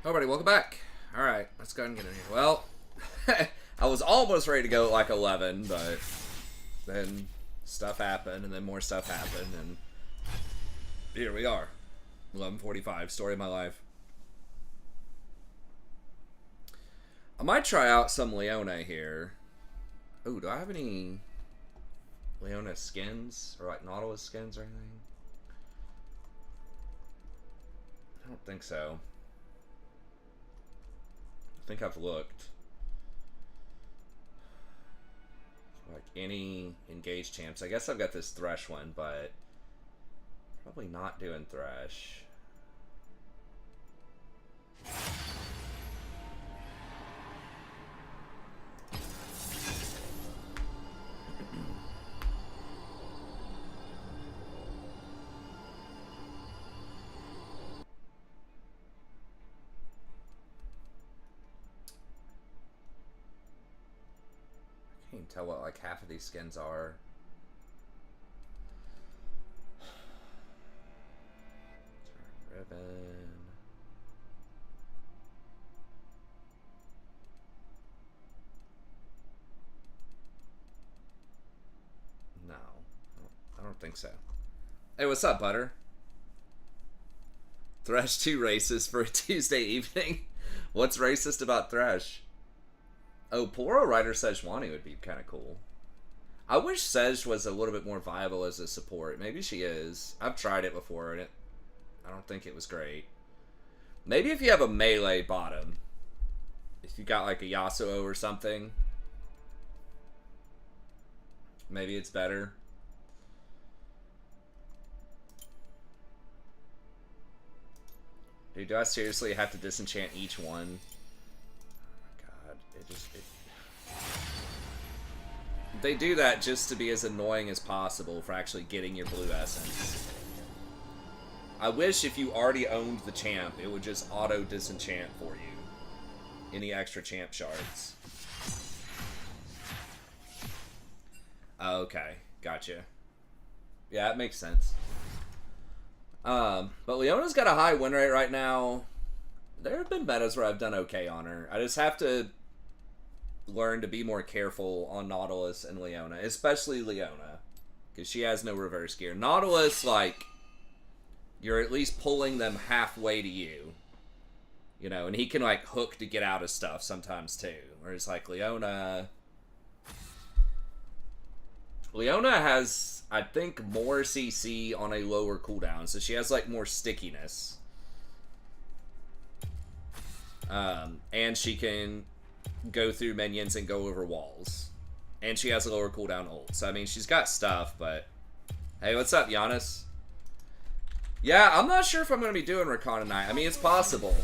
Alrighty, welcome back. Alright, let's go ahead and get in here. Well, I was almost ready to go at like 11, but then stuff happened, and then more stuff happened, and here we are. 11:45, story of my life. I might try out some Leona here. Ooh, do I have any Leona skins? Or like Nautilus skins or anything? I don't think so. I think I've looked. Like any engaged champs. I guess I've got this Thresh one, but probably not doing Thresh. I can't tell what like half of these skins are. Ribbon. No, I don't think so. Hey, what's up, Butter? Thresh 2 racist for a Tuesday evening? What's racist about Thresh? Oh, Poro Rider Sejuani would be kind of cool. I wish Sej was a little bit more viable as a support. Maybe she is. I've tried it before, and I don't think it was great. Maybe if you have a melee bottom. If you got like a Yasuo or something. Maybe it's better. Dude, do I seriously have to disenchant each one? They do that just to be as annoying as possible for actually getting your blue essence. I wish if you already owned the champ, it would just auto disenchant for you. Any extra champ shards. Okay, gotcha. Yeah, that makes sense. But Leona's got a high win rate right now. There have been metas where I've done okay on her. I just have to learn to be more careful on Nautilus and Leona, especially Leona, because she has no reverse gear. Nautilus, like, you're at least pulling them halfway to you, you know, and he can like hook to get out of stuff sometimes too. Whereas like Leona has, I think, more CC on a lower cooldown, so she has like more stickiness, and she can go through minions and go over walls. And she has a lower cooldown ult. So, I mean, she's got stuff, but... Hey, what's up, Giannis? Yeah, I'm not sure if I'm going to be doing Rakan tonight. I mean, it's possible.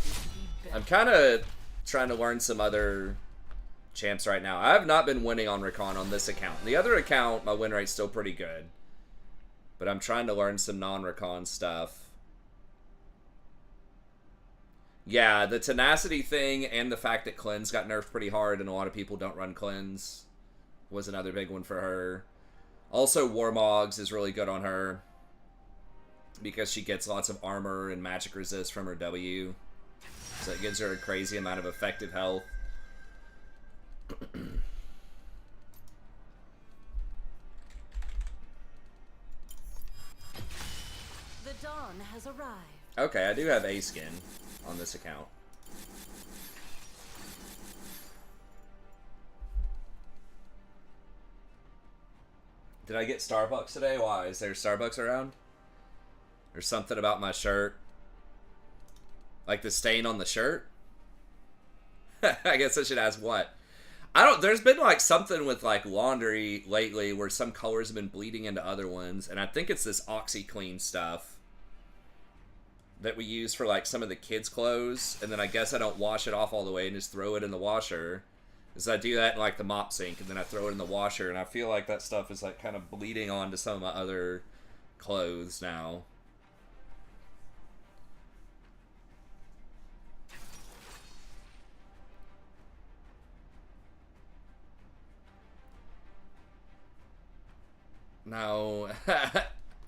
I'm kind of trying to learn some other champs right now. I have not been winning on Rakan on this account. The other account, my win rate's still pretty good. But I'm trying to learn some non-Rakan stuff. Yeah, the tenacity thing and the fact that cleanse got nerfed pretty hard and a lot of people don't run cleanse was another big one for her. Also, Warmogs is really good on her because she gets lots of armor and magic resist from her W. So it gives her a crazy amount of effective health. The dawn has arrived. Okay, I do have a skin on this account. Did I get Starbucks today? Why? Is there Starbucks around? There's something about my shirt. Like the stain on the shirt? I guess I should ask what. I don't, there's been like something with like laundry lately where some colors have been bleeding into other ones, and I think it's this OxyClean stuff that we use for like some of the kids' clothes, and then I guess I don't wash it off all the way and just throw it in the washer. Because I do that in like the mop sink, and then I throw it in the washer, and I feel like that stuff is like kind of bleeding onto some of my other clothes now. No.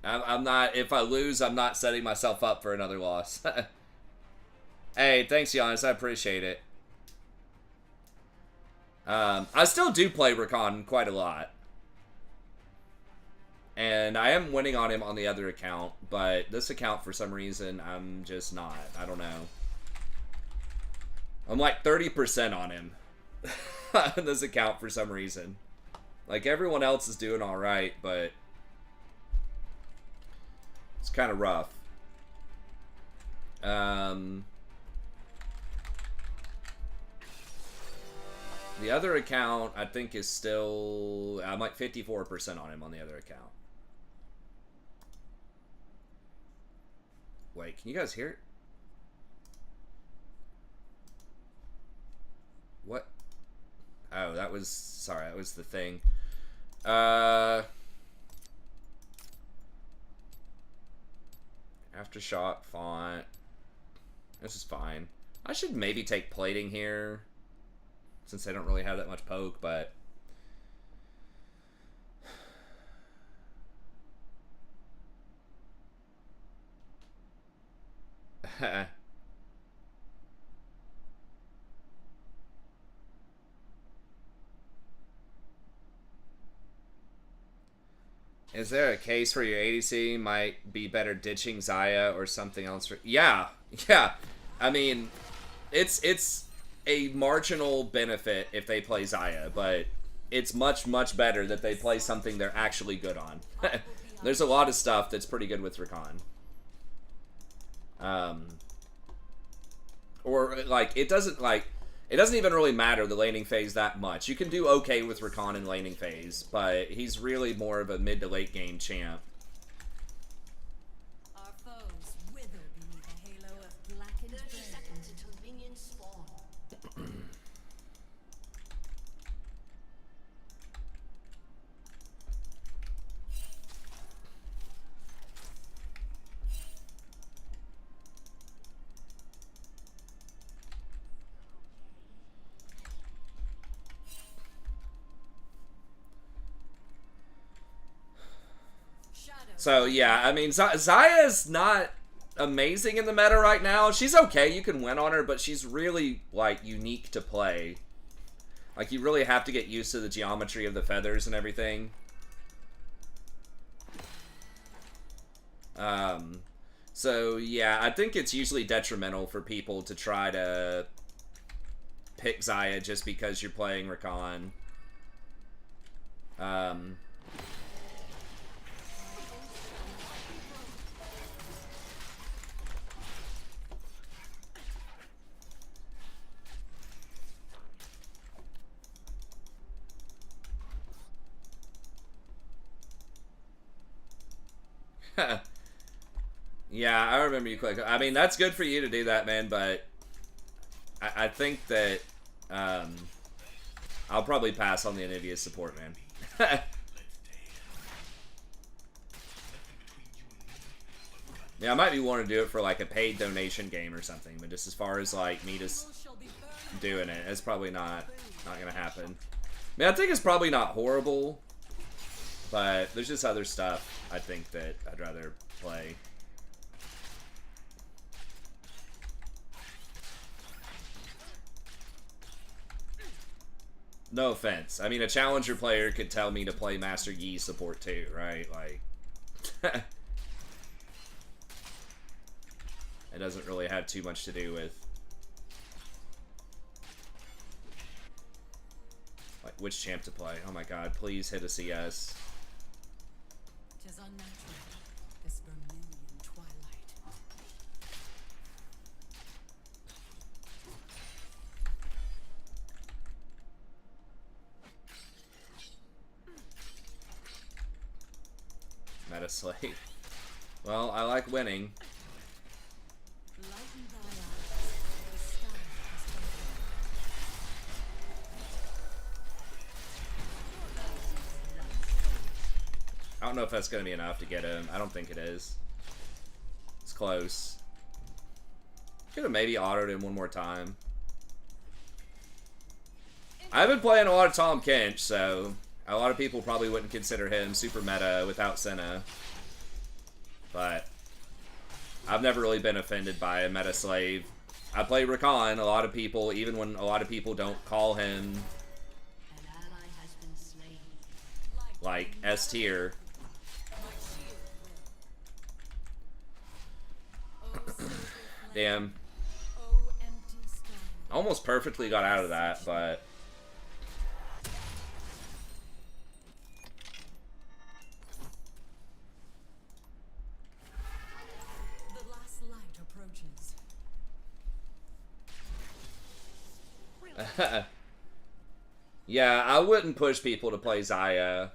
I'm not, if I lose, I'm not setting myself up for another loss. Hey, thanks, Giannis. I appreciate it. I still do play Rakan quite a lot. And I am winning on him on the other account, but this account, for some reason, I'm just not. I don't know. I'm like 30% on him. On this account for some reason. Like, everyone else is doing alright, but it's kind of rough. The other account, I think, is still... I'm like 54% on him on the other account. Wait, can you guys hear it? What? Oh, that was... Sorry, that was the thing. Aftershock font. This is fine. I should maybe take plating here, since I don't really have that much poke, but... Is there a case where your ADC might be better ditching Xayah or something else? Yeah. I mean, it's a marginal benefit if they play Xayah, but it's much, much better that they play something they're actually good on. There's a lot of stuff that's pretty good with Rakan. Or, like, it doesn't even really matter the laning phase that much. You can do okay with Rakan in laning phase, but he's really more of a mid to late game champ. Our foes wither beneath a halo of blackened 30 seconds until minions spawn. So, yeah, I mean, Xayah's not amazing in the meta right now. She's okay, you can win on her, but she's really, like, unique to play. Like, you really have to get used to the geometry of the feathers and everything. So, yeah, I think it's usually detrimental for people to try to pick Xayah just because you're playing Rakan. Yeah, I remember you click. I mean, that's good for you to do that, man, but I think that I'll probably pass on the Anivia support, man. Yeah, I might be wanting to do it for like a paid donation game or something, but just as far as like me just doing it, it's probably not gonna happen. I mean, I think it's probably not horrible, but there's just other stuff I think that I'd rather play. No offense. I mean, a challenger player could tell me to play Master Yi support too, right? Like, it doesn't really have too much to do with like which champ to play. Oh my god, please hit a CS. 'Tis unnatural, this vermilion twilight. Meta slate. Well, I like winning. Lighten thy eyes, the sky has been I don't know if that's going to be enough to get him. I don't think it is. It's close. Could have maybe autoed him one more time. I've been playing a lot of Tom Kench, so a lot of people probably wouldn't consider him super meta without Senna. But I've never really been offended by a meta slave I play Rakan. A lot of people, even when a lot of people don't call him An ally has been slain. like S tier. Damn. Oh, empty stone. Almost perfectly got out of that, but The last light approaches. yeah, I wouldn't push people to play Xayah.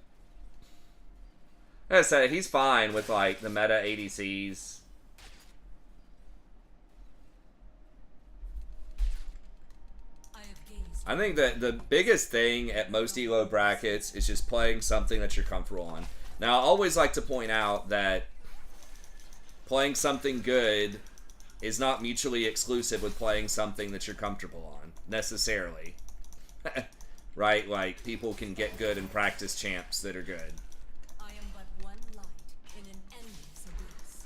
Like I said, he's fine with like the meta ADCs. I think that the biggest thing at most ELO brackets is just playing something that you're comfortable on. Now, I always like to point out that playing something good is not mutually exclusive with playing something that you're comfortable on, necessarily. Right? Like, people can get good and practice champs that are good. I am but one light in an endless abyss.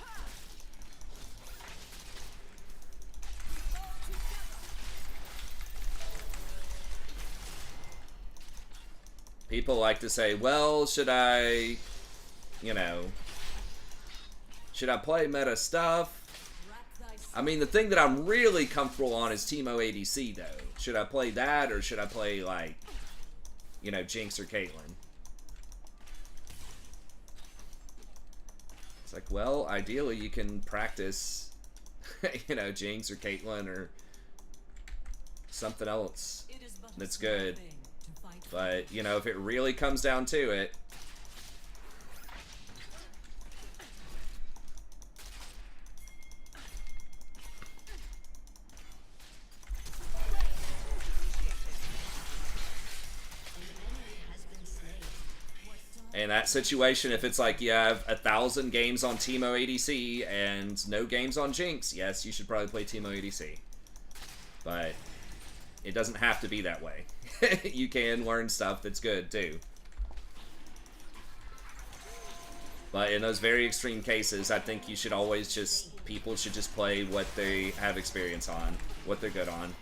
People like to say, well, should I play meta stuff? I mean, the thing that I'm really comfortable on is Teemo ADC, though. Should I play that, or should I play, like, Jinx or Caitlyn? It's like, well, ideally you can practice, Jinx or Caitlyn or something else that's good. But, if it really comes down to it, in that situation, if it's like you have 1,000 games on Teemo ADC and no games on Jinx, yes, you should probably play Teemo ADC. But it doesn't have to be that way. You can learn stuff that's good, too. But in those very extreme cases, I think you should always people should just play what they have experience on, what they're good on.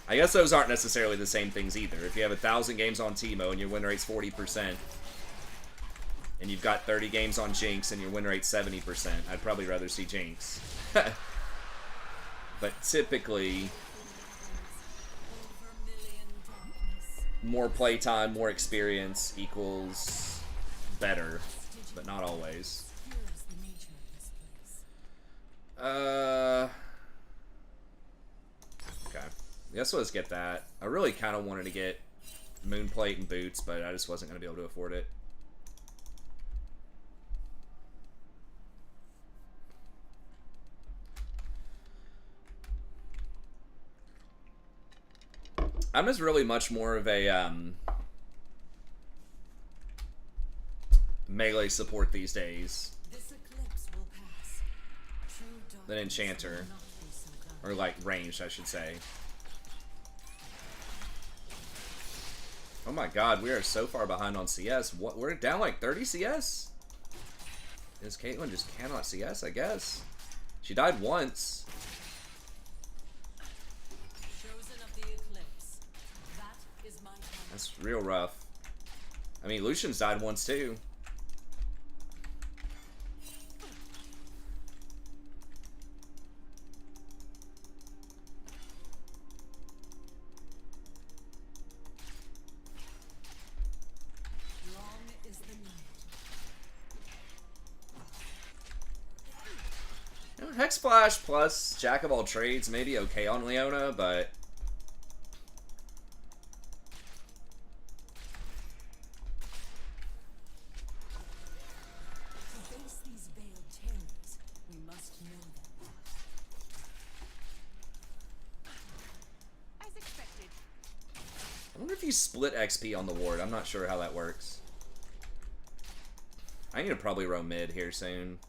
I guess those aren't necessarily the same things either. If you have 1,000 games on Teemo and your win rate's 40%, and you've got 30 games on Jinx and your win rate's 70%, I'd probably rather see Jinx. But typically, more playtime, more experience equals better, but not always. Okay. Guess let's get that. I really kind of wanted to get Moonplate and Boots, but I just wasn't going to be able to afford it. I'm just really much more of a melee support these days than Enchanter. Or like ranged, I should say. Oh my god, we are so far behind on CS. What? We're down like 30 CS? Is Caitlyn just cannot CS, I guess? She died once. That's real rough. I mean, Lucian's died once too. Hexflash plus Jack of all trades may be okay on Leona, but I wonder if you split XP on the ward. I'm not sure how that works. I need to probably roam mid here soon.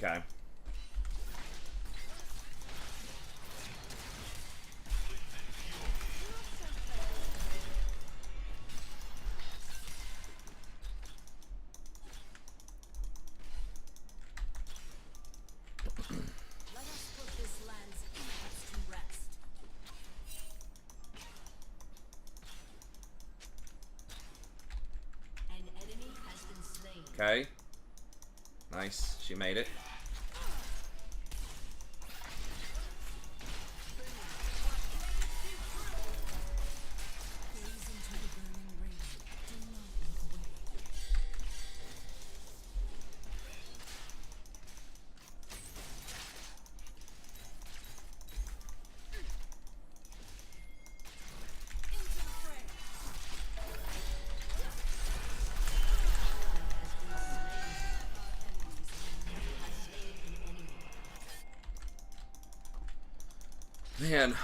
Okay. Okay. Nice. She made it. Man,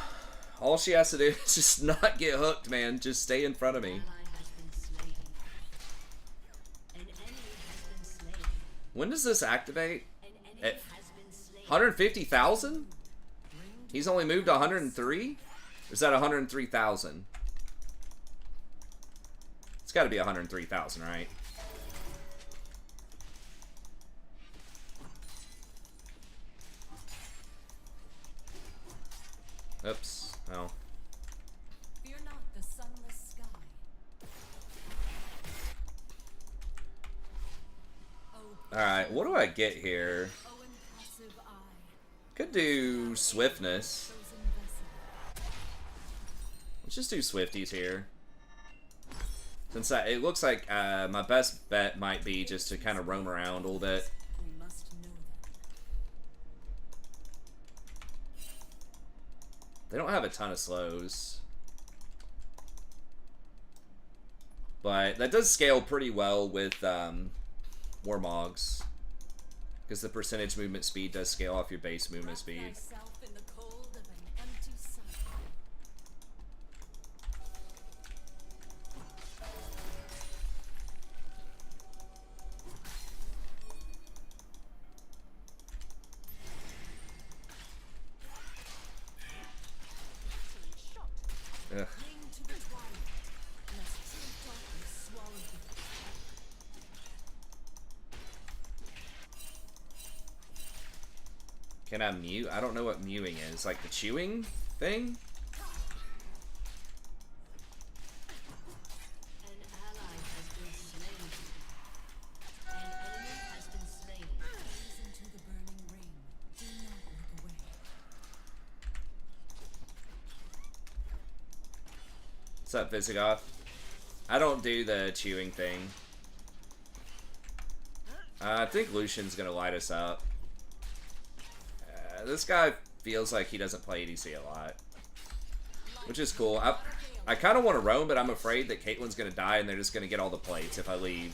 all she has to do is just not get hooked, man. Just stay in front of me. When does this activate? At 150,000? He's only moved 103? Or is that 103,000? It's got to be 103,000, right? Oops. Oh. Fear not the sunless sky. Alright, what do I get here? Oh, impassive eye. Could do swiftness. Let's just do swifties here. Since it looks like my best bet might be just to kind of roam around a little bit. We must know them. They don't have a ton of slows. But that does scale pretty well with Warmogs. Because the percentage movement speed does scale off your base movement speed. Thyself in the cold of an empty sun. Ugh. Cling to the twilight, lest true darkness swallow you. Can I mute? I don't know what mewing is. Like the chewing thing? An ally has been slain. An enemy has been slain. Gaze into the burning ring. Do not look away. What's up, Visigoth? I don't do the chewing thing. I think Lucian's gonna light us up. This guy feels like he doesn't play EDC a lot, which is cool. I kind of want to roam, but I'm afraid that Caitlyn's gonna die and they're just gonna get all the plates if I leave.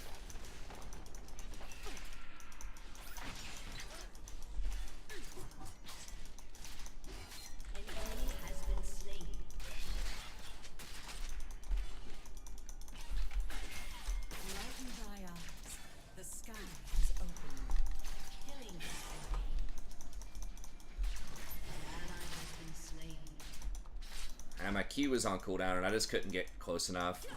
An enemy has been slain. Lighten thy eyes. The sky has opened. Killing spree. An ally has been slain. And my Q was on cooldown and I just couldn't get close enough. The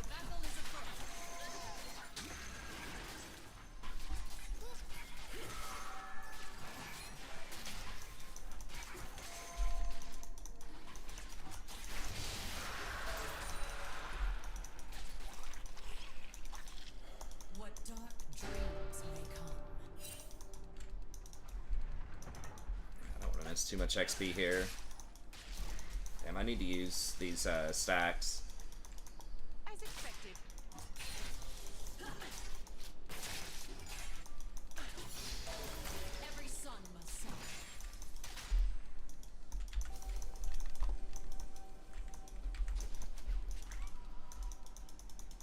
battle is afoot. What dark dreams may come. I don't want to miss too much XP here. Damn, I need to use these stacks. As expected. Every sun must set.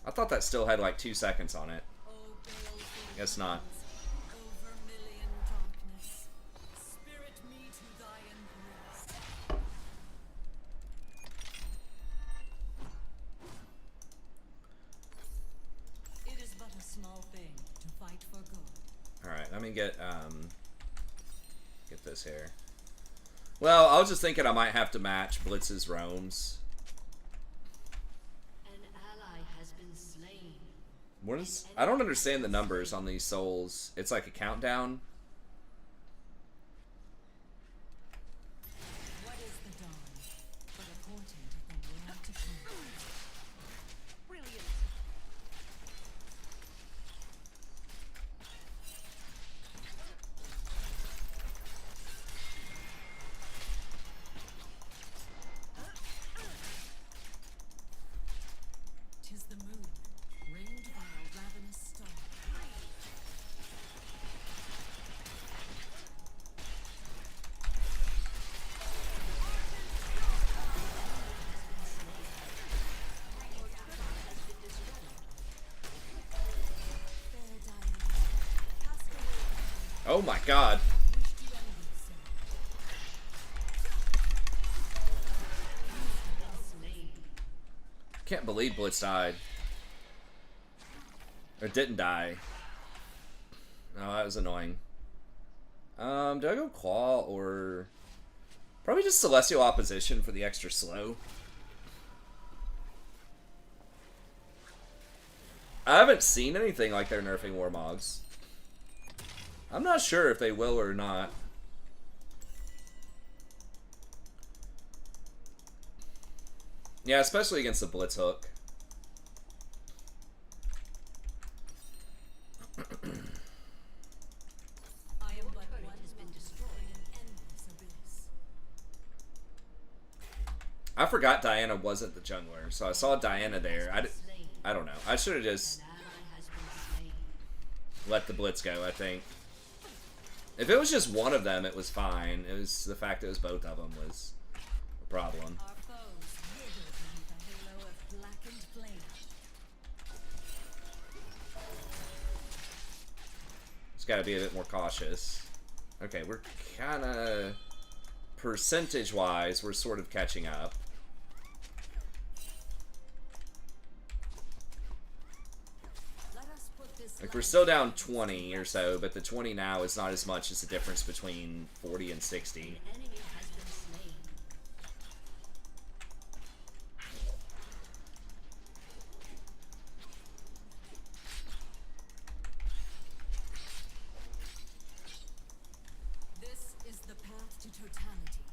I thought that still had like 2 seconds on it. Oh, baleful Guess not. winds, over million darkness. Spirit me to thy embrace. It is but a small thing to fight for good. Alright, let me get this here. Well, I was just thinking I might have to match Blitz's roams. An ally has been slain. What is... I don't understand the numbers on these souls. It's like a countdown. Oh my god. Can't believe Blitz died. Or didn't die. Oh, that was annoying. Do I go Claw or... Probably just Celestial Opposition for the extra slow. I haven't seen anything like they're nerfing Warmogs. I'm not sure if they will or not. Yeah, especially against the Blitz hook. I forgot Diana wasn't the jungler, so I saw Diana there. I don't know. I should have just let the Blitz go, I think. If it was just one of them, it was fine. It was the fact it was both of them was a problem. Just gotta be a bit more cautious. Okay, we're kinda... Percentage-wise, we're sort of catching up. Like, we're still down 20 or so, but the 20 now is not as much as the difference between 40 and 60. This is the path to totality.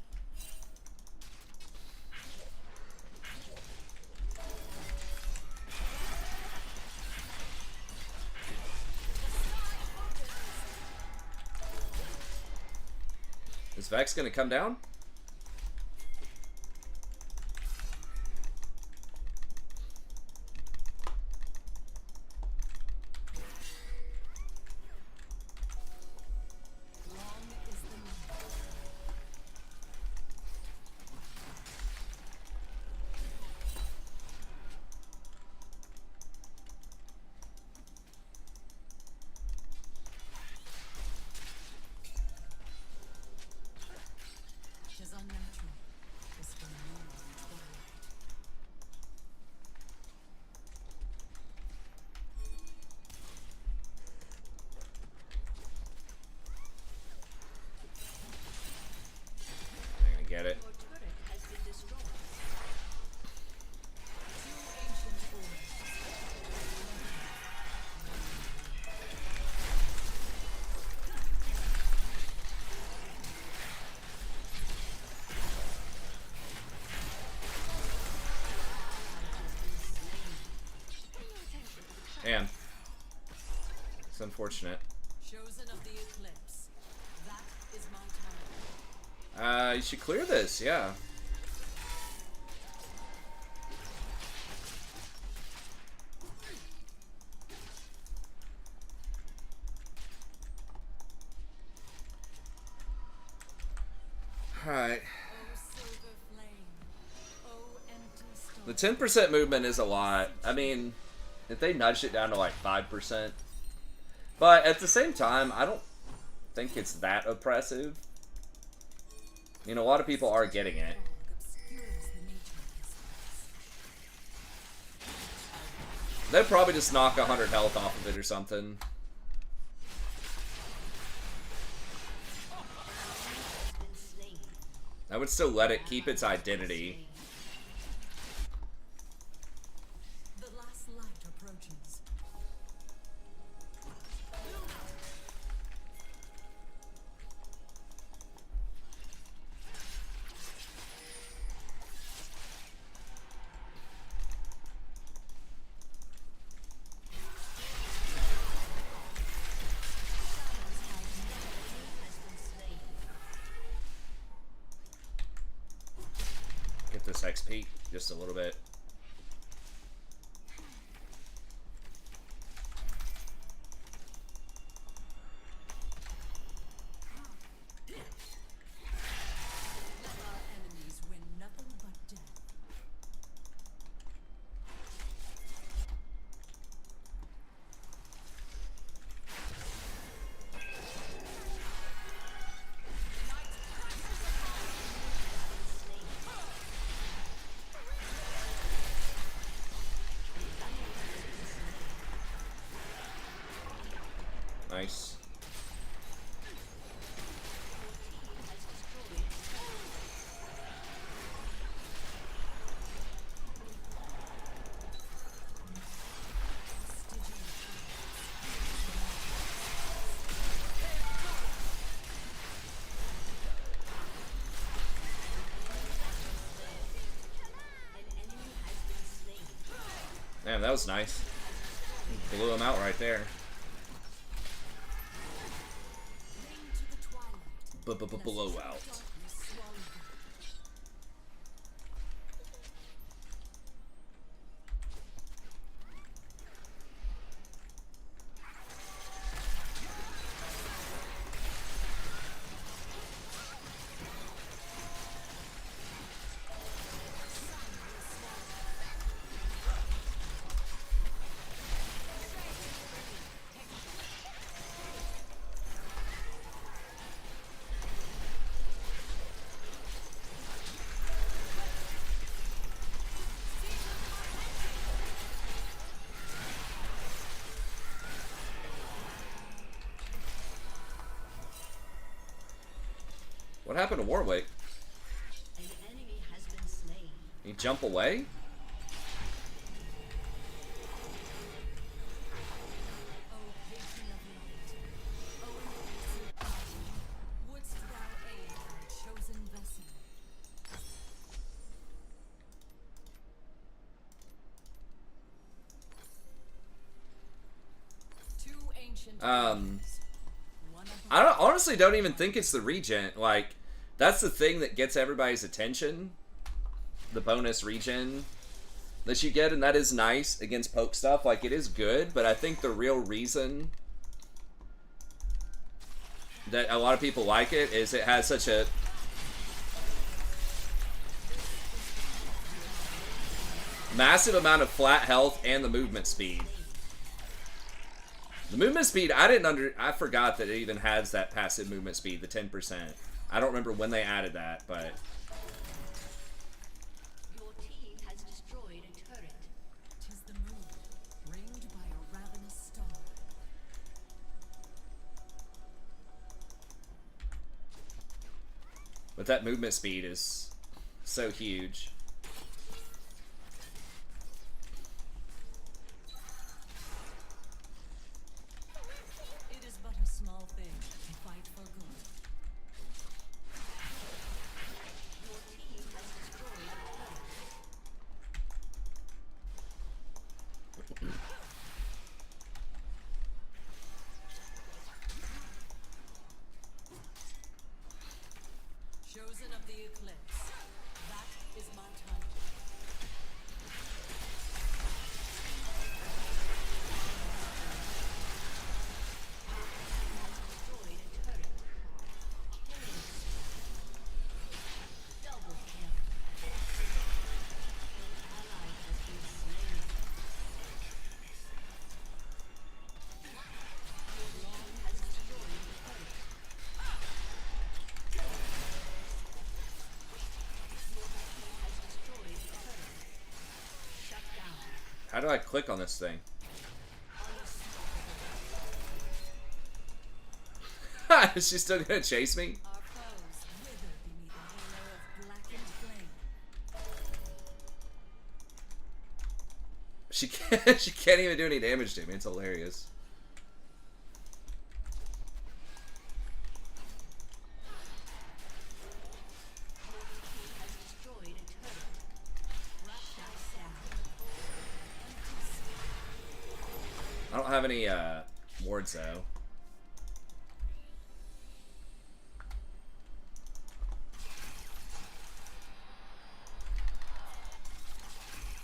Is Vex gonna come down? Get it. Damn. It's unfortunate. Chosen of the eclipse. That is my time. You should clear this, yeah. Alright. The 10% movement is a lot. I mean, if they nudged it down to like 5%. But at the same time, I don't think it's that oppressive. You know, a lot of people are getting it. They'd probably just knock 100 health off of it or something. I would still let it keep its identity. The last light approaches. Get this XP just a little bit. Nice. Damn, that was nice. Blew him out right there. Blowout. What happened to Warwick? An enemy has been slain. He jump away? O patron of light, O impulsive body, wouldst thou aid thy chosen vessel? Two ancient warriors, one of I don't, honestly don't even think it's the regen. Like, that's the thing that gets everybody's attention. The bonus regen that you get, and that is nice against poke stuff. Like, it is good, but I think the real reason that a lot of people like it is it has such a massive amount of flat health and the movement speed. The movement speed, I forgot that it even has that passive movement speed, the 10%. I don't remember when they added that, but Your team has destroyed a turret. 'Tis the moon, ringed by a ravenous star. that movement speed is so huge. It is but a small thing to fight for good. Your team has destroyed a turret. Chosen of the eclipse. That is my time. Destroyed a turret. Double kill. Ally has been slain. Long has destroyed a turret. Has destroyed a turret. Shut down. How do I click on this thing? Is she still gonna chase me? Our foes wither beneath a halo of blackened flame. She can't even do any damage to me. It's hilarious. Has destroyed a turret. Rush down. I don't have any wards though.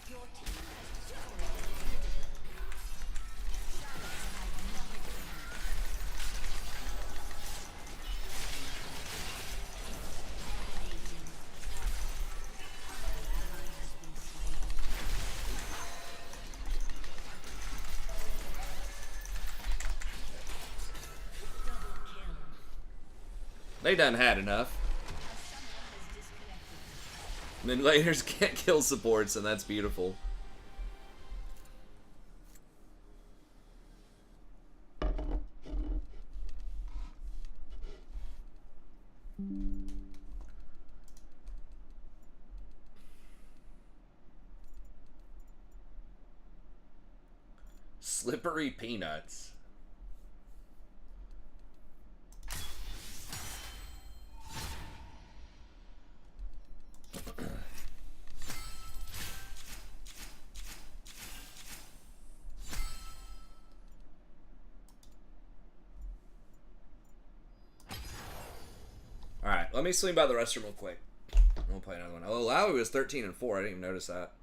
Your team has destroyed an inhibitor. Shadows have nothing for you. Ally has been slain. Double kill. They done had enough. A summoner has disconnected. And then layers can't kill supports, and that's beautiful. Slippery peanuts. Alright, let me swing by the restroom real quick. We'll play another one. Oh, Lowry was 13-4. I didn't even notice that.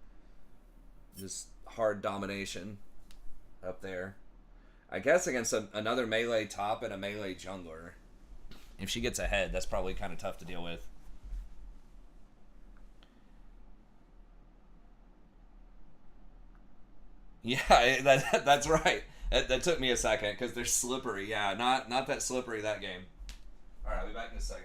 Just hard domination up there. I guess against another melee top and a melee jungler. If she gets ahead, that's probably kind of tough to deal with. Yeah, that's right. That took me a second because they're slippery. Yeah, not that slippery that game. All right, I'll be back in a second.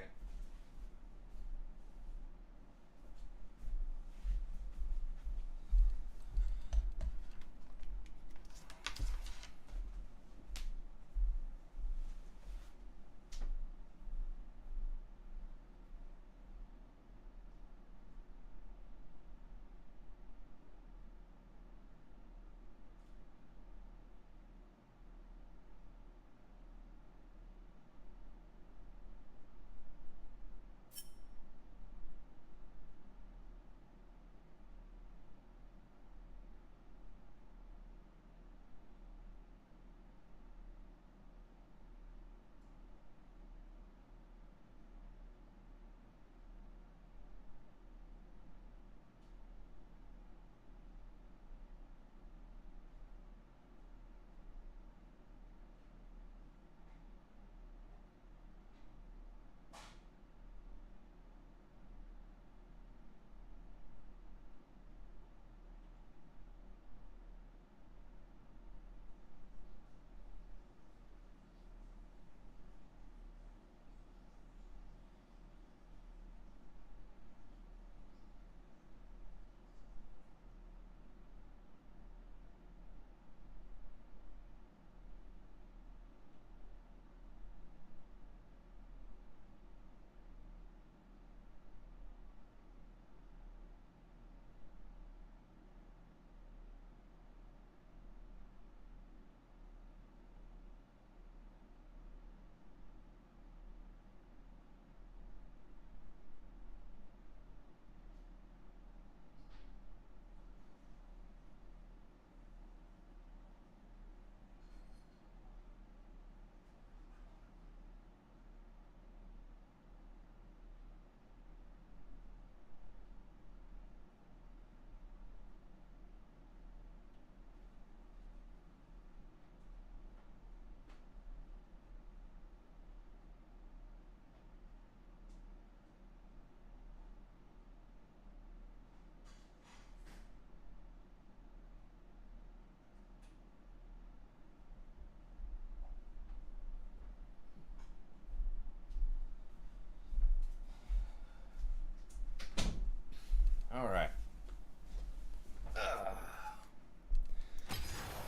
All right.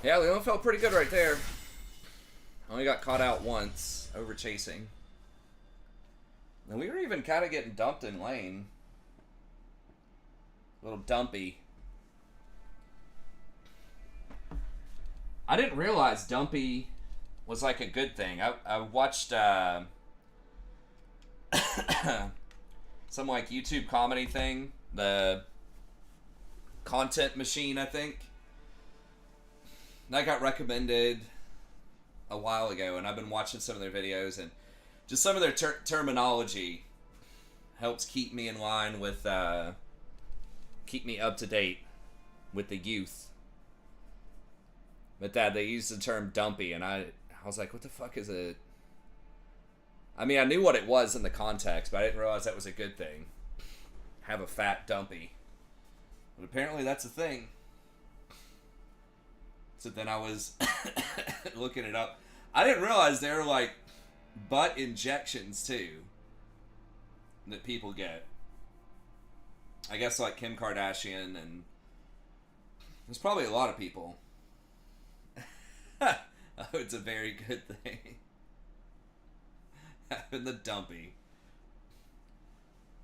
Yeah, Leon felt pretty good right there. Only got caught out once over chasing. And we were even kind of getting dumped in lane. A little dumpy. I didn't realize dumpy was like a good thing. I watched some like YouTube comedy thing. The Content Machine, I think. That got recommended a while ago, and I've been watching some of their videos, and just some of their terminology helps keep me in line with, keep me up to date with the youth. But they used the term dumpy, and I was like, what the fuck is it? I mean, I knew what it was in the context, but I didn't realize that was a good thing. Have a fat dumpy. But apparently that's a thing. So then I was looking it up. I didn't realize there were like butt injections too that people get. I guess like Kim Kardashian, and there's probably a lot of people. Oh, it's a very good thing. Having the dumpy.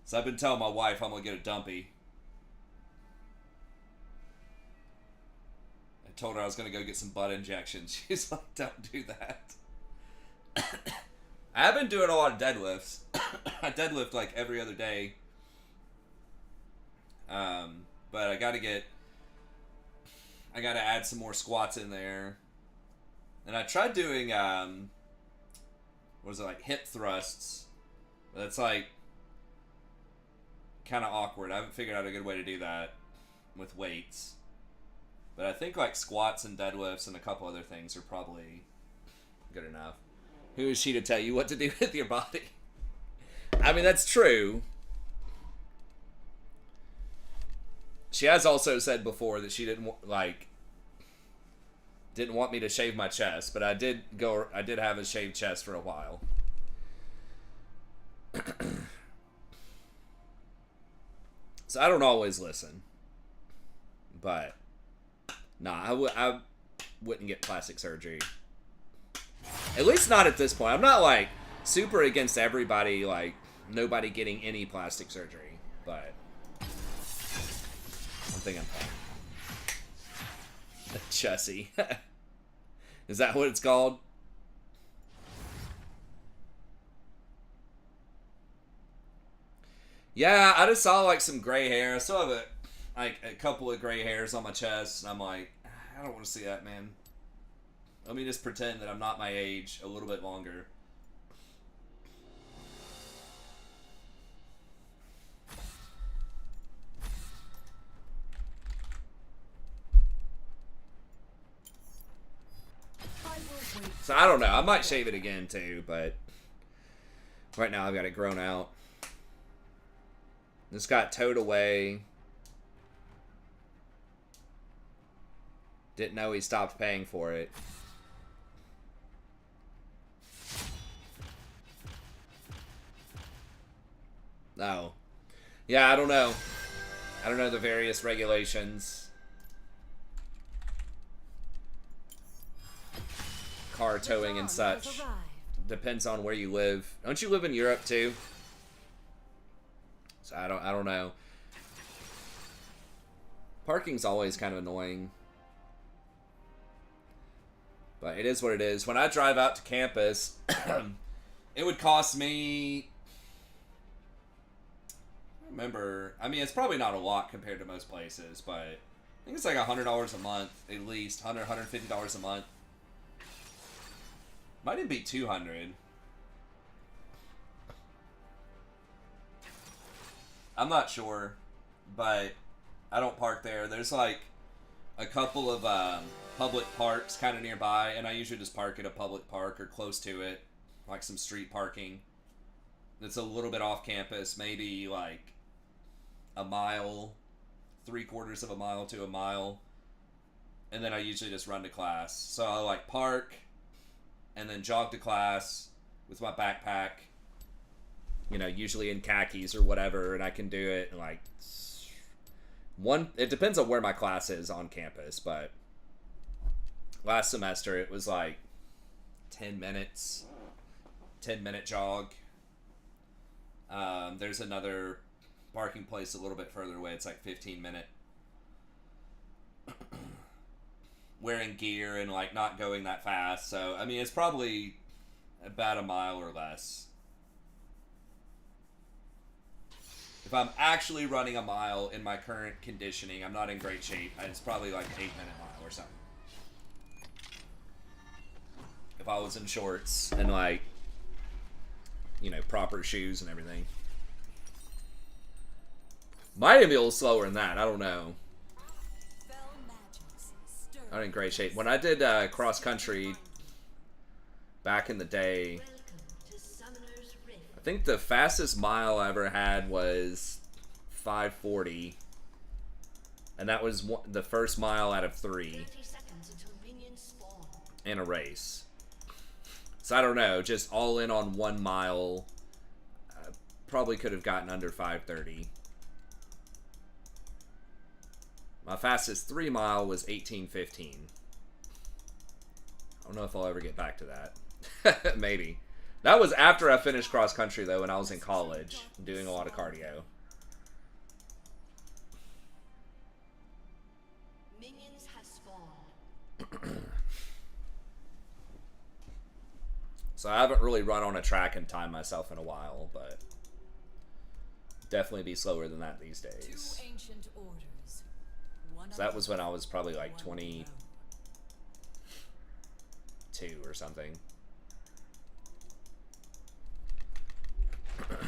So I've been telling my wife I'm gonna get a dumpy. I told her I was gonna go get some butt injections. She's like, don't do that. I've been doing a lot of deadlifts. I deadlift like every other day. But I gotta add some more squats in there. And I tried doing, what was it, like hip thrusts. But that's like kind of awkward. I haven't figured out a good way to do that with weights. But I think like squats and deadlifts and a couple other things are probably good enough. Who is she to tell you what to do with your body? I mean, that's true. She has also said before that she didn't want me to shave my chest, but I did have a shaved chest for a while. So I don't always listen. But nah, I wouldn't get plastic surgery. At least not at this point. I'm not like super against everybody, like nobody getting any plastic surgery, but one thing I'm fine. Chessie. Is that what it's called? Yeah, I just saw like some gray hair. I still have a couple of gray hairs on my chest, and I'm like, I don't want to see that, man. Let me just pretend that I'm not my age a little bit longer. So I don't know. I might shave it again too, but right now I've got it grown out. This got towed away. Didn't know he stopped paying for it. Oh. Yeah, I don't know. I don't know the various regulations. Car towing and such. Depends on where you live. Don't you live in Europe too? So I don't know. Parking's always kind of annoying. But it is what it is. When I drive out to campus, it would cost me, I mean, it's probably not a lot compared to most places, but I think it's like $100 a month, at least. $150 a month. Might even be $200. I'm not sure, but I don't park there. There's like a couple of public parks kind of nearby, and I usually just park at a public park or close to it, like some street parking. That's a little bit off campus, maybe like a mile, 3/4 of a mile to a mile, and then I usually just run to class. So I like park and then jog to class with my backpack, you know, usually in khakis or whatever, and I can do it in like it depends on where my class is on campus, but last semester it was like 10 minutes, 10-minute jog. There's another parking place a little bit further away. It's like 15-minute. Wearing gear and like not going that fast. So, I mean, it's probably about a mile or less. If I'm actually running a mile in my current conditioning, I'm not in great shape. It's probably like an 8-minute mile or something. If I was in shorts and like, you know, proper shoes and everything. Might even be a little slower than that. I don't know. I'm in great shape. When I did cross country back in the day, I think the fastest mile I ever had was 5:40, and that was the first mile out of 3 in a race. So I don't know, just all in on 1 mile, probably could have gotten under 5:30. My fastest 3 mile was 18:15. I don't know if I'll ever get back to that. Maybe. That was after I finished cross country though, when I was in college, doing a lot of cardio. Minions have spawned. So I haven't really run on a track and timed myself in a while, but definitely be slower than that these days. Two ancient orders. So that was when I was probably like 22 or something.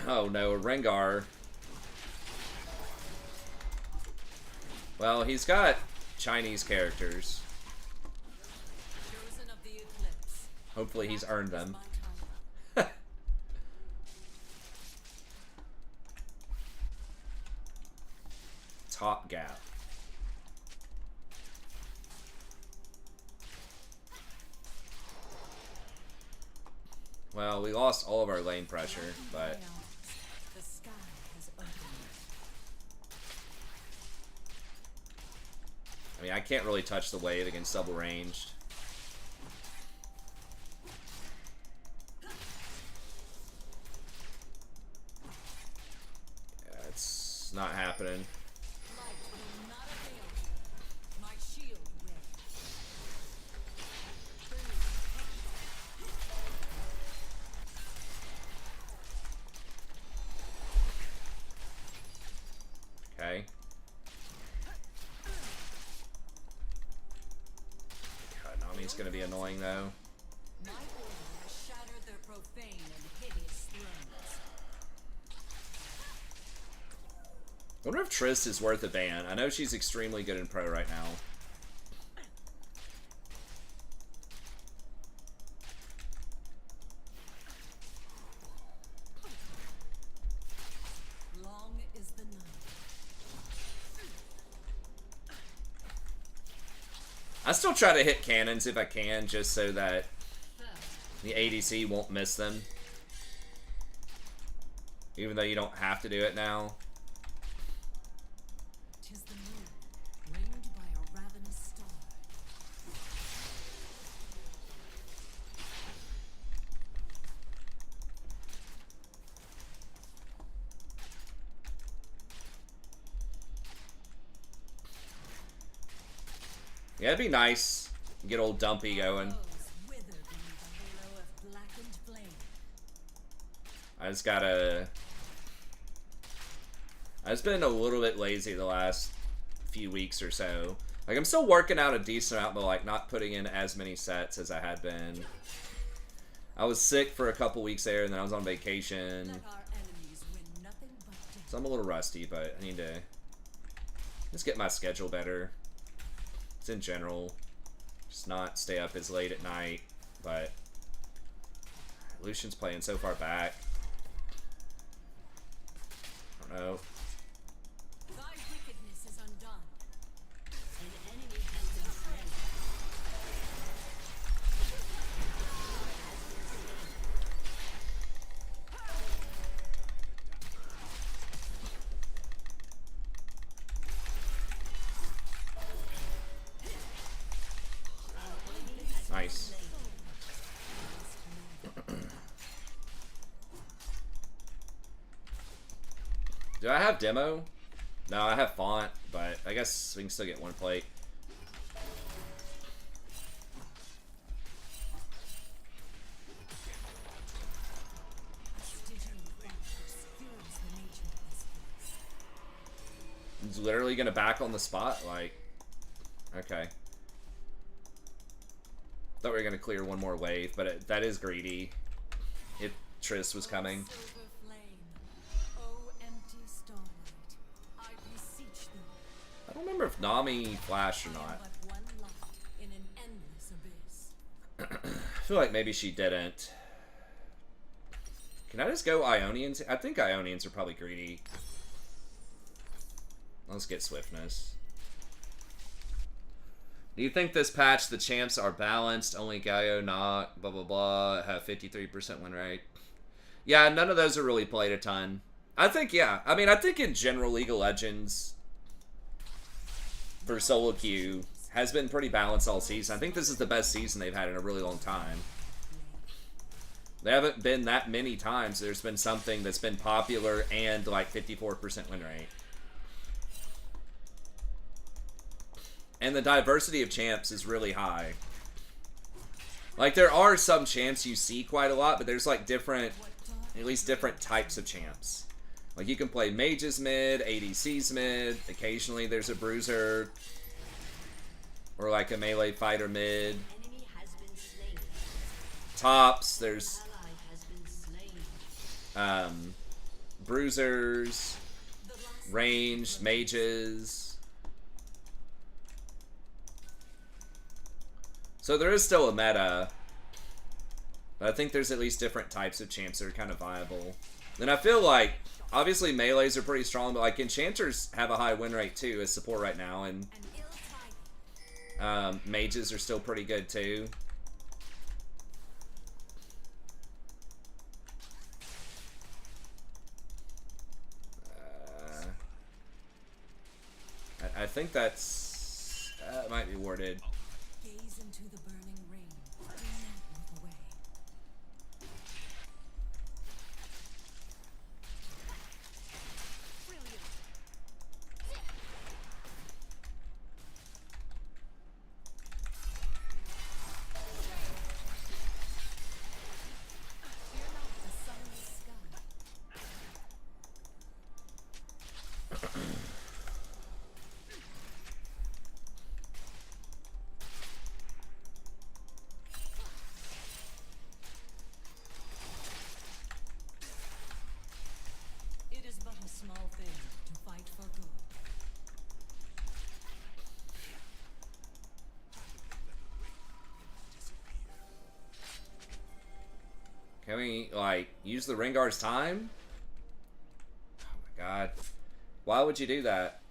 Oh no, a Rengar. Well, he's got Chinese characters. Chosen of the eclipse. Hopefully he's earned them. Top gap. Well, we lost all of our lane pressure, but The sky has opened. I mean, I can't really touch the wave against double ranged. Yeah, it's not happening. Light will not avail. My shield will. Okay. God, Nami's gonna be annoying though. My order has shattered their profane and hideous thrones. I wonder if Triss is worth a ban. I know she's extremely good in pro right now. Long is the night. I still try to hit cannons if I can, just so that the ADC won't miss them. Even though you don't have to do it now. 'Tis the moon, ringed by a ravenous star. Yeah, it'd be nice. Get old Dumpy going. Foes wither beneath a halo of blackened flame. I just gotta... I've just been a little bit lazy the last few weeks or so. Like, I'm still working out a decent amount, but, like, not putting in as many sets as I had been. I was sick for a couple weeks there, and then I was on vacation. Let our enemies win nothing but death. So I'm a little rusty, but I need to just get my schedule better. Just in general. Just not stay up as late at night, but Lucian's playing so far back. I don't know. Thy wickedness is undone. An enemy has been slain. Nice. Do I have demo? No, I have font, but I guess we can still get one plate. He's literally gonna back on the spot, like, okay. Thought we were gonna clear one more wave, but that is greedy. If Triss was coming. Silver flame, O empty starlight, I beseech thee. I don't remember if Nami flashed or not. But one light in an endless abyss. I feel like maybe she didn't. Can I just go Ionians? I think Ionians are probably greedy. Let's get swiftness. Do you think this patch the champs are balanced? Only Gaio, Nock, blah blah blah, have 53% win rate? Yeah, none of those are really played a ton. I think, yeah. I mean, I think in general League of Legends for solo queue has been pretty balanced all season. I think this is the best season they've had in a really long time. There haven't been that many times there's been something that's been popular and like 54% win rate. And the diversity of champs is really high. Like, there are some champs you see quite a lot, but there's like different, at least different types of champs. Like, you can play mages mid, ADCs mid, occasionally there's a bruiser, or like a melee fighter mid. Enemy has been slain. Tops, there's Ally has been slain. bruisers, The last ranged, mages. So there is still a meta, but I think there's at least different types of champs that are kind of viable. Then I feel like, obviously melees are pretty strong, but like enchanters have a high win rate too as support right now, and an ill tidings. mages are still pretty good too. I think that's it might be warded. Gaze into the burning ring. Do not look away. Fear not the sunless sky. It is but a small thing to fight for good. Can we like use the Rengar's time? Oh my god. Why would you do that?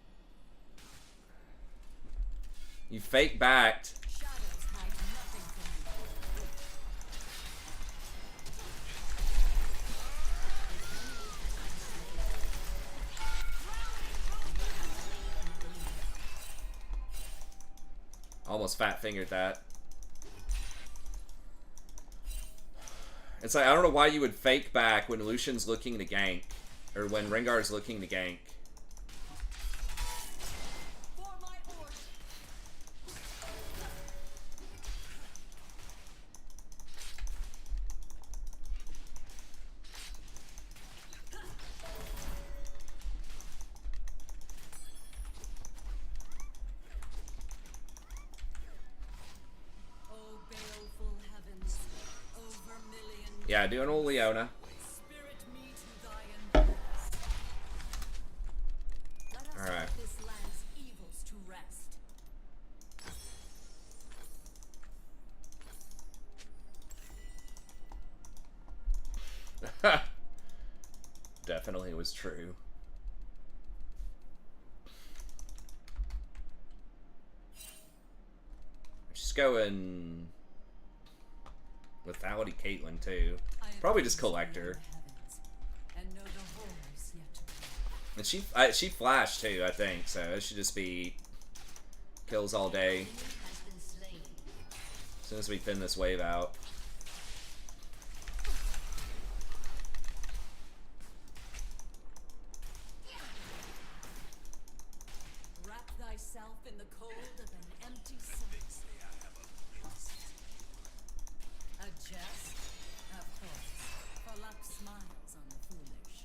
You fake backed. Shadows hide nothing from you. Almost fat fingered that. It's like, I don't know why you would fake back when Lucian's looking to gank. Or when Rengar's looking to gank. For my order. O baleful heavens, over million Yeah, do an old Leona. spirit me to thy embrace. Let us Alright. put this land's evils to rest. Definitely was true. Just going lethality Caitlyn too. I have Probably just tasted Collector. the heavens, and know the horrors yet to come. And she flashed too, I think, so it should just be kills all day Enemy has been slain. as soon as we thin this wave out. Wrap thyself in the cold of an empty sun. A jest? Of course. For luck smiles on the foolish.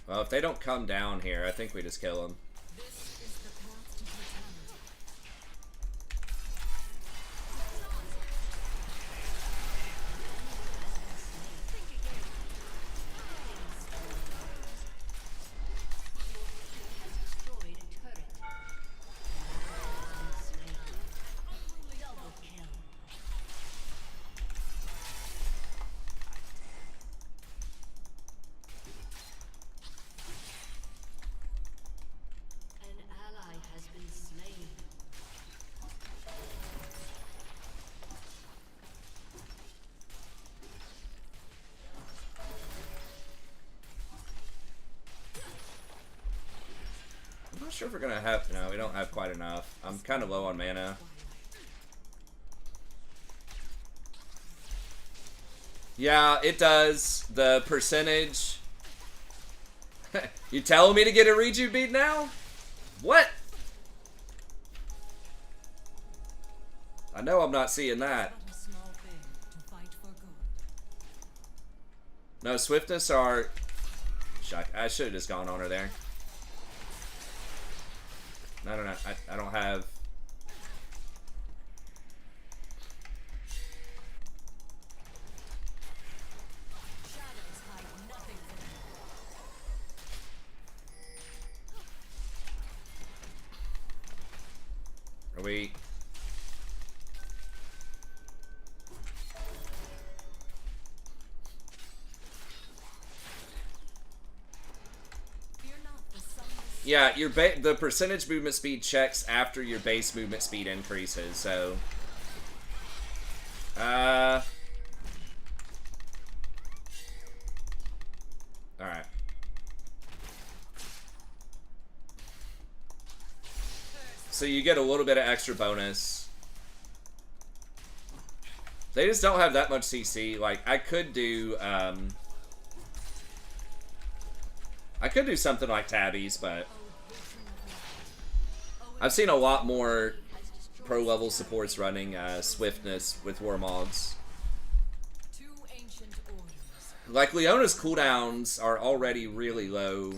Well, if they don't come down here, I think we just kill them. This is the path to brutality. Destroyed a turret. Double kill. sure if we're gonna have. No, we don't have quite enough. I'm kind of low on mana. Yeah, it does. The percentage. You telling me to get a reju beat now? What? I know I'm not seeing that. No, swiftness are... Shuck, I should have just gone on her there. No, I don't have... Are we... Yeah, the percentage movement speed checks after your base movement speed increases, so... Alright. So you get a little bit of extra bonus. They just don't have that much CC. Like, I could do something like Tabby's, but I've seen a lot more pro-level supports running Swiftness with Warmogs. Like, Leona's cooldowns are already really low.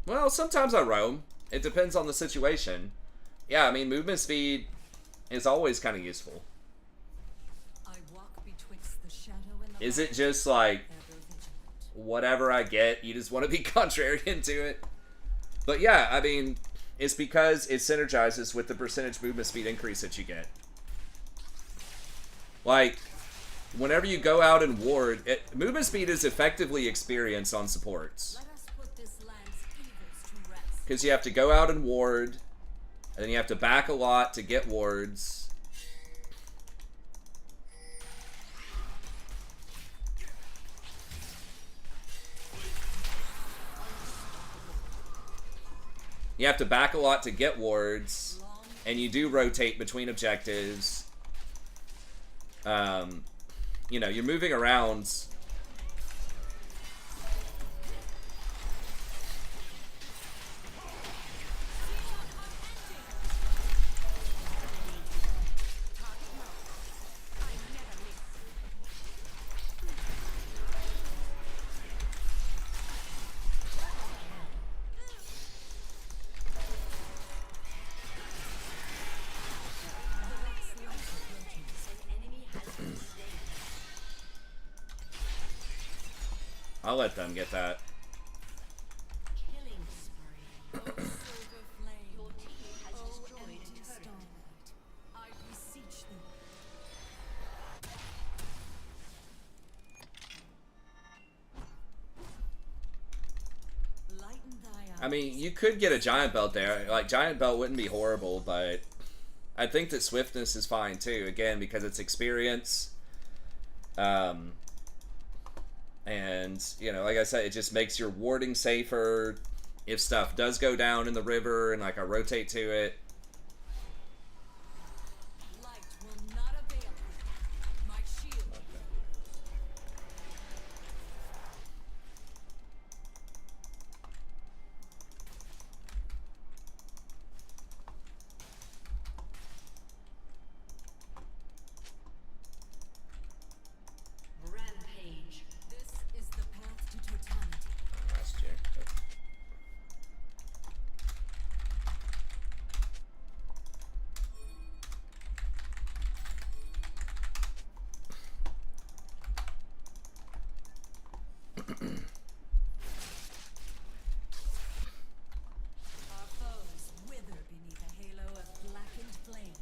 Well, sometimes I roam. It depends on the situation. Yeah, I mean, movement speed is always kind of useful. Is it just like, whatever I get, you just want to be contrarian to it? But yeah, I mean, it's because it synergizes with the percentage movement speed increase that you get. Like, whenever you go out and ward, movement speed is effectively experience on supports. Because you have to go out and ward, and then you have to back a lot to get wards. You have to back a lot to get wards, and you do rotate between objectives. You know, you're moving around. I'll let them get that. I mean, you could get a giant belt there. Like, giant belt wouldn't be horrible, but I think that swiftness is fine too. Again, because it's experience. And, you know, like I said, it just makes your warding safer. If stuff does go down in the river and, like, I rotate to it. Light will not avail. My shield. Rampage. This is the path to totality. Last year. Our foes wither beneath a halo of blackened flame.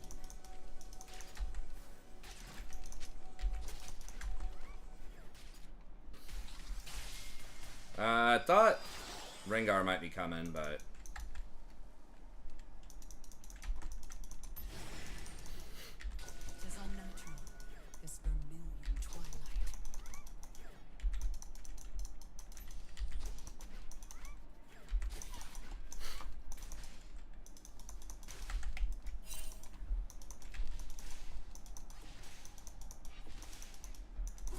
I thought Rengar might be coming, but... It is unnatural.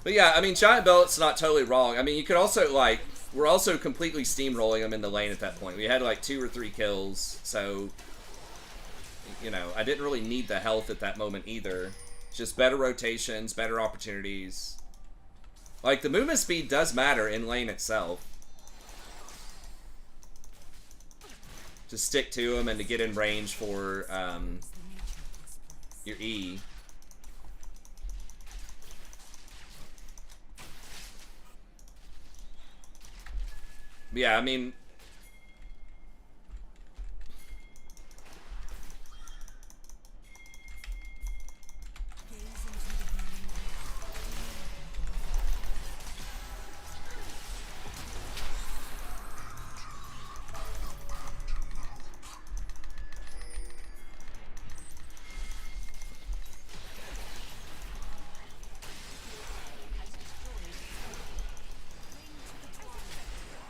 But yeah, I mean, Giant Belt's not totally wrong. I mean, you could also, like, we're also completely steamrolling them in the lane at that point. We had, like, 2 or 3 kills, so, you know, I didn't really need the health at that moment either. Just better rotations, better opportunities. Like, the movement speed does matter in lane itself. To stick to them and to get in range for your E. Yeah, I mean...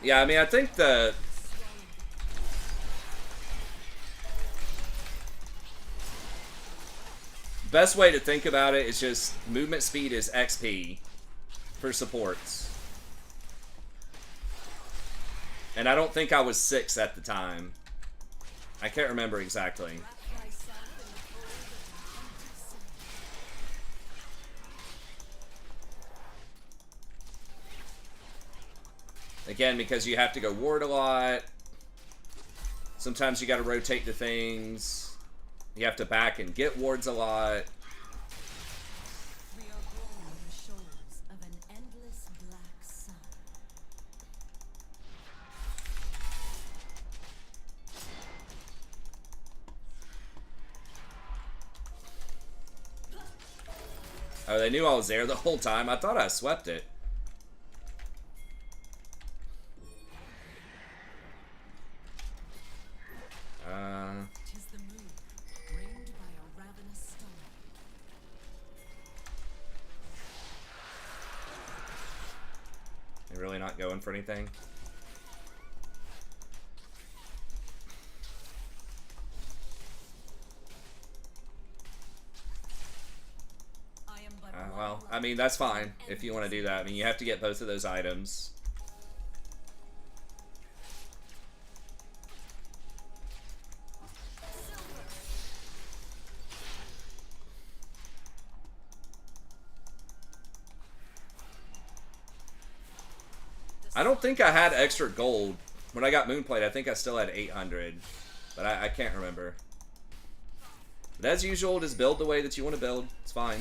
Yeah, I mean, I think the... best way to think about it is just movement speed is XP for supports. And I don't think I was 6 at the time. I can't remember exactly. Again, because you have to go ward a lot. Sometimes you gotta rotate the things. You have to back and get wards a lot. We are born on the shores of an endless black sun. Oh, they knew I was there the whole time? I thought I swept it. Tis the moon, ringed by a ravenous storm. They're really not going for anything? Well, I mean, that's fine if you want to do that. I mean, you have to get both of those items. I don't think I had extra gold. When I got Moonplate, I think I still had 800. But I can't remember. But as usual, just build the way that you want to build. It's fine.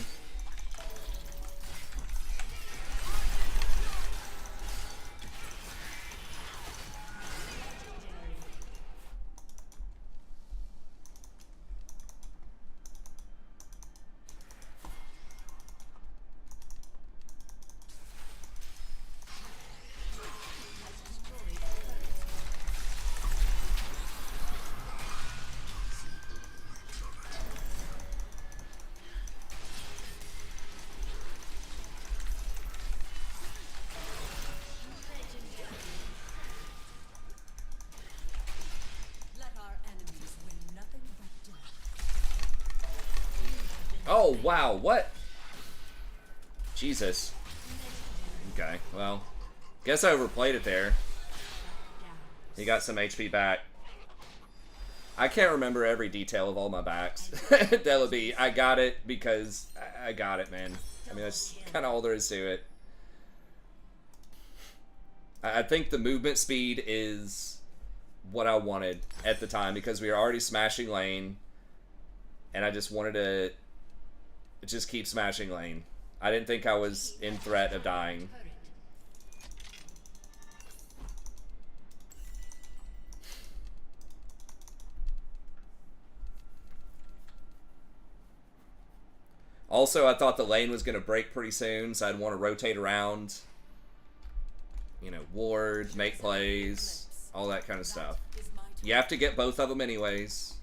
Let our enemies win nothing but death. Oh, wow. What? Jesus. Okay, well. Guess I overplayed it there. He got some HP back. I can't remember every detail of all my backs. That'll be, I got it because I got it, man. I mean, that's kind of all there is to it. I think the movement speed is what I wanted at the time because we were already smashing lane. And I just wanted to just keep smashing lane. I didn't think I was in threat of dying. Also, I thought the lane was going to break pretty soon, so I'd want to rotate around. You know, ward, make plays, all that kind of stuff. You have to get both of them anyways.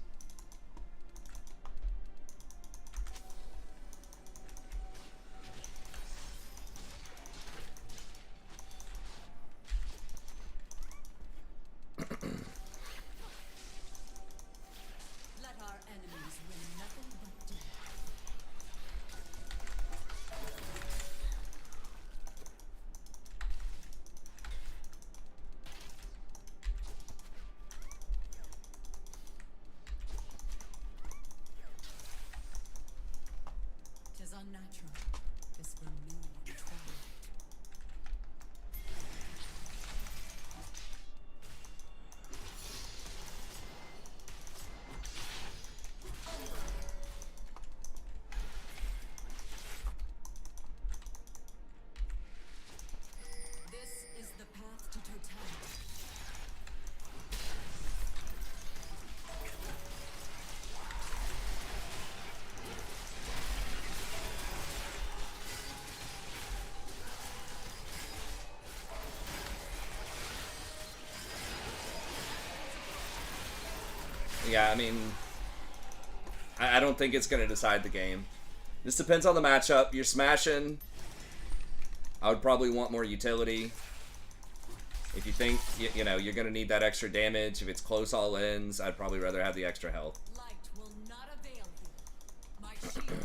Let our enemies win nothing but death. natural. This will lead you to triumph. This is the path to totality. Yeah, I mean, I don't think it's going to decide the game. This depends on the matchup. You're smashing. I would probably want more utility. If you think, you know, you're going to need that extra damage, if it's close all ends, I'd probably rather have the extra health. Light will not avail here. My shield will.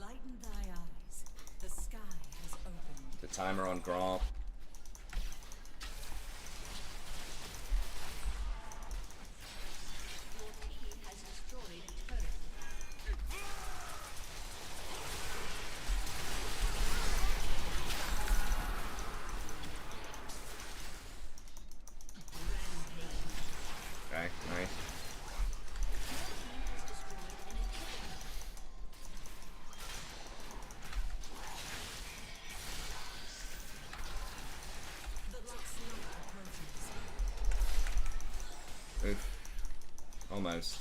Lighten thy eyes. The sky has opened. The timer on Gromp. Your team has destroyed a turret. Okay, nice. The Luxlord approaches. Oof. Almost.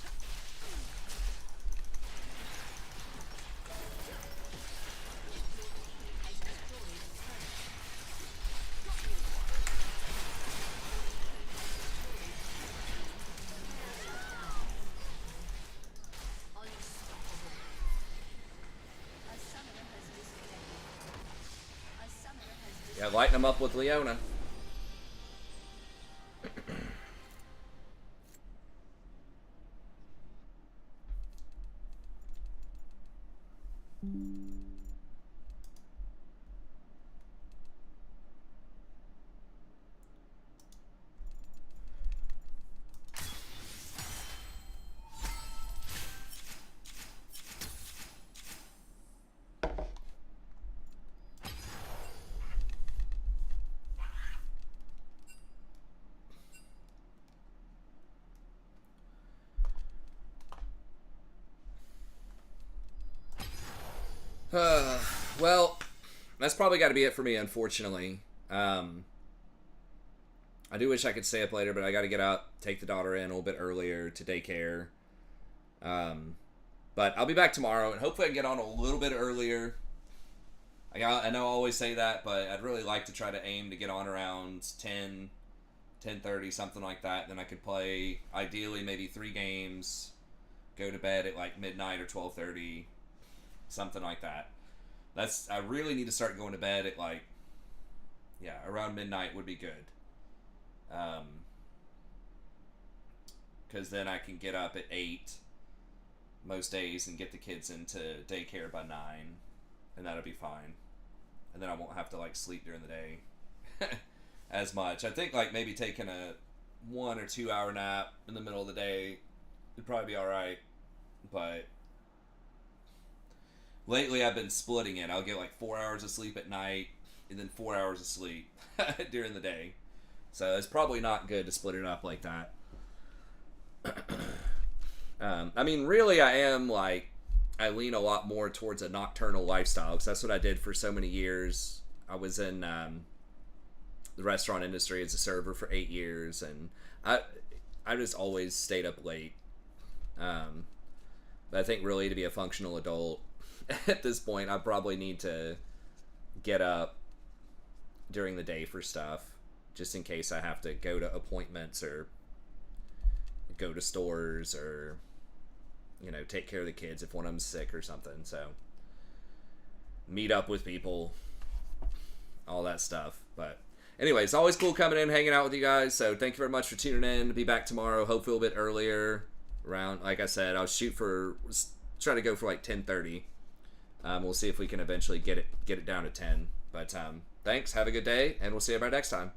Yeah, lighten them up with Leona. Well, that's probably got to be it for me, unfortunately. I do wish I could stay up later, but I got to get up, take the daughter in a little bit earlier to daycare. But I'll be back tomorrow, and hopefully I can get on a little bit earlier. I know I always say that, but I'd really like to try to aim to get on around 10, 10:30, something like that. Then I could play, ideally, maybe 3 games, go to bed at like midnight or 12:30, something like that. I really need to start going to bed at like, yeah, around midnight would be good. Because then I can get up at 8 most days and get the kids into daycare by 9, and that'll be fine. And then I won't have to like sleep during the day as much. I think like maybe taking a 1 or 2 hour nap in the middle of the day would probably be alright. But lately I've been splitting it. I'll get like 4 hours of sleep at night and then 4 hours of sleep during the day. So it's probably not good to split it up like that. I mean, really, I lean a lot more towards a nocturnal lifestyle because that's what I did for so many years. I was in the restaurant industry as a server for 8 years, and I just always stayed up late. But I think really to be a functional adult at this point, I probably need to get up during the day for stuff, just in case I have to go to appointments or go to stores or, you know, take care of the kids if one of them's sick or something. So meet up with people, all that stuff. But anyway, it's always cool coming in, hanging out with you guys. So thank you very much for tuning in. Be back tomorrow, hopefully a bit earlier. Around, like I said, I'll try to go for like 10:30 We'll see if we can eventually get it down to 10. But thanks. Have a good day, and we'll see you about next time.